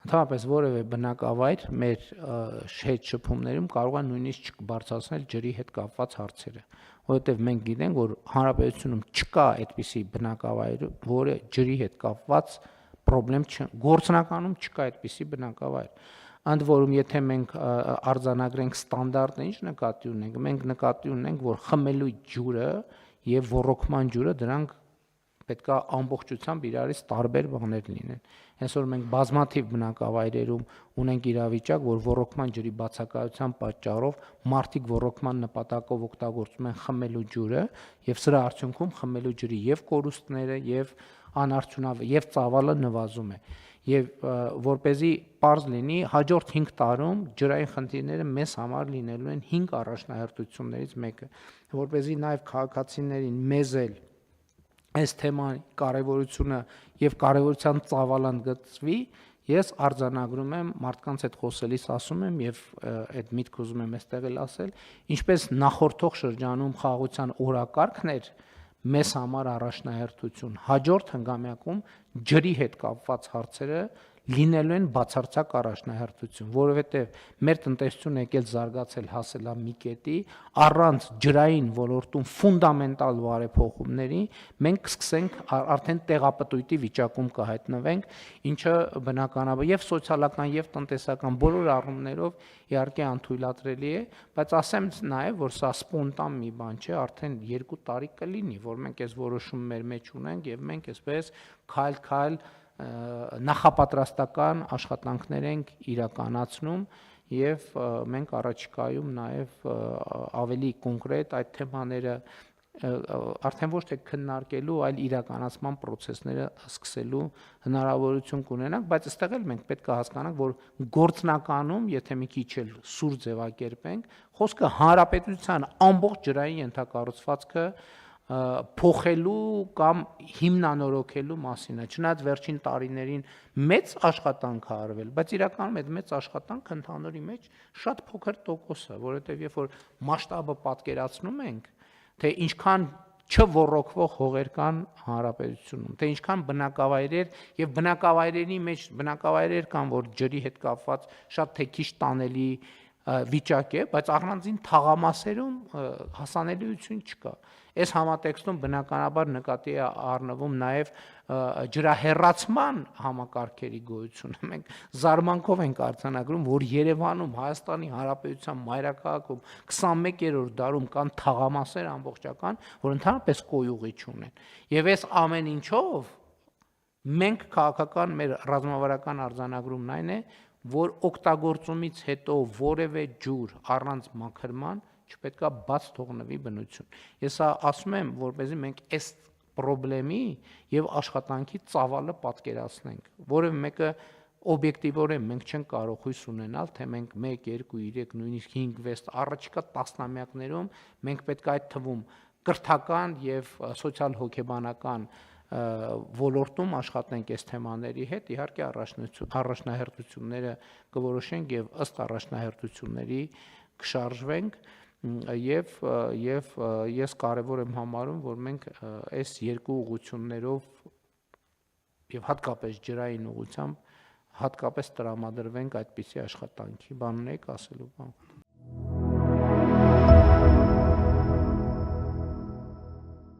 Ընդհանրապես որևէ բնակավայր մեր հետ շփումներում կարող է նույնիսկ չբարձրացնել ջրի հետ կապված հարցերը, որովհետև մենք գիտենք, որ հանրապետությունում չկա այդպիսի բնակավայր, որը ջրի հետ կապված պրոբլեմ գործնականում չկա այդպիսի բնակավայր։ Ընդ որում, եթե մենք արձանագրենք ստանդարտը, ինչ նկատի ունենք, մենք նկատի ունենք, որ խմելու ջուրը եւ ոռոգման ջուրը դրանք պետք է ամբողջությամբ իրարից տարբեր բաներ լինեն։ Այսօր մենք բազմաթիվ բնակավայրերում ունենք իրավիճակ, որ ոռոգման ջրի բացակայության պատճառով մարդիկ ոռոգման նպատակով օգտագործում են խմելու ջուրը եւ սրա արդյունքում խմելու ջրի եւ կորուստները եւ անարդյունավետ եւ ծավալը նվազում է։ Եվ որպեսզի պարզ լինի, հաջորդ 5 տարում ջրային խնդիրները մեզ համար լինելու են 5 առաջնահերթություններից մեկը, որպեսզի նաեւ քաղաքացիներին մեզ էլ այս թեմայի կարևորությունը եւ կարևորության ծավալը ընդգծվի, ես արձանագրում եմ մարդկանց հետ խոսելիս ասում եմ եւ այդ միտք ուզում եմ այստեղ էլ ասել, ինչպես նախորդող շրջանում խաղաղության օրակարգն էր մեզ համար առաջնահերթություն, հաջորդ հնգամյակում ջրի հետ կապված հարցերը լինելու են բացարձակ առաջնահերթություն, որովհետև մեր տնտեսությունը եկել զարգացել հասել է մի կետի, առանց ջրային ոլորտում ֆունդամենտալ բարեփոխումների մենք կսկսենք արդեն տեղապտույտի վիճակում կհայտնվենք, ինչը բնականաբար եւ սոցիալական եւ տնտեսական բոլոր առումներով իհարկե անթույլատրելի է, բայց ասեմ նաեւ, որ սա սպոնտան մի բան չէ, արդեն 2 տարի կլինի, որ մենք այս որոշումը մեր մեջ ունենք եւ մենք այսպես քայլ-քայլ նախապատրաստական աշխատանքներ ենք իրականացնում եւ մենք առաջիկայում նաեւ ավելի կոնկրետ այդ թեմաները արդեն ոչ թե քննարկելու, այլ իրականացման process-ները սկսելու հնարավորություն կունենանք, բայց այստեղ էլ մենք պետք է հասկանանք, որ գործնականում, եթե մի քիչ էլ սուր ձևակերպենք, խոսքը հանրապետության ամբողջ ջրային ենթակառուցվածքը փոխելու կամ հիմնանորոգելու մասին է, չնայած վերջին տարիներին մեծ աշխատանք է արվել, բայց իրականում այդ մեծ աշխատանքը ընդհանուրի մեջ շատ փոքր տոկոս է, որովհետև երբ որ մասշտաբը պատկերացնում ենք, թե ինչքան չոռոգվող հողեր կան հանրապետությունում, թե ինչքան բնակավայրեր եւ բնակավայրերի մեջ բնակավայրեր կան, որ ջրի հետ կապված շատ թե քիչ տանելի վիճակ է, բայց առանձին թաղամասերում հասանելիություն չկա։ Այս համատեքստում բնականաբար նկատի է առնվում նաև ջրահեռացման համակարգերի գոյությունը։ Մենք զարմանքով ենք արձանագրում, որ Երևանում, Հայաստանի Հանրապետության մայրաքաղաքում 21-րդ դարում կան թաղամասեր ամբողջական, որ ընդհանրապես կոյուղի չունեն։ Եվ այս ամեն ինչով մենք քաղաքական մեր ռազմավարական արձանագրումն այն է, որ օգտագործումից հետո որևէ ջուր առանց մաքրման չպետք է բաց թողնվի բնություն։ Ես ասում եմ, որպեսզի մենք այս խնդրի եւ աշխատանքի ծավալը պատկերացնենք, որևէ մեկը օբյեկտիվորեն մենք չենք կարող հույս ունենալ, թե մենք 1, 2, 3, նույնիսկ 5, 6 առաջիկա տասնամյակներում մենք պետք է այդ թվում կրթական եւ սոցիալ-հոգեբանական ոլորտում աշխատենք այս թեմաների հետ, իհարկե առաջնահերթությունները կորոշենք եւ ըստ առաջնահերթությունների կշարժվենք եւ ես կարեւոր եմ համարում, որ մենք այս երկու ուղղություններով եւ հատկապես ջրային ուղղությամբ հատկապես տրամադրվենք այդպիսի աշխատանքի, բան ունեք ասելու բան։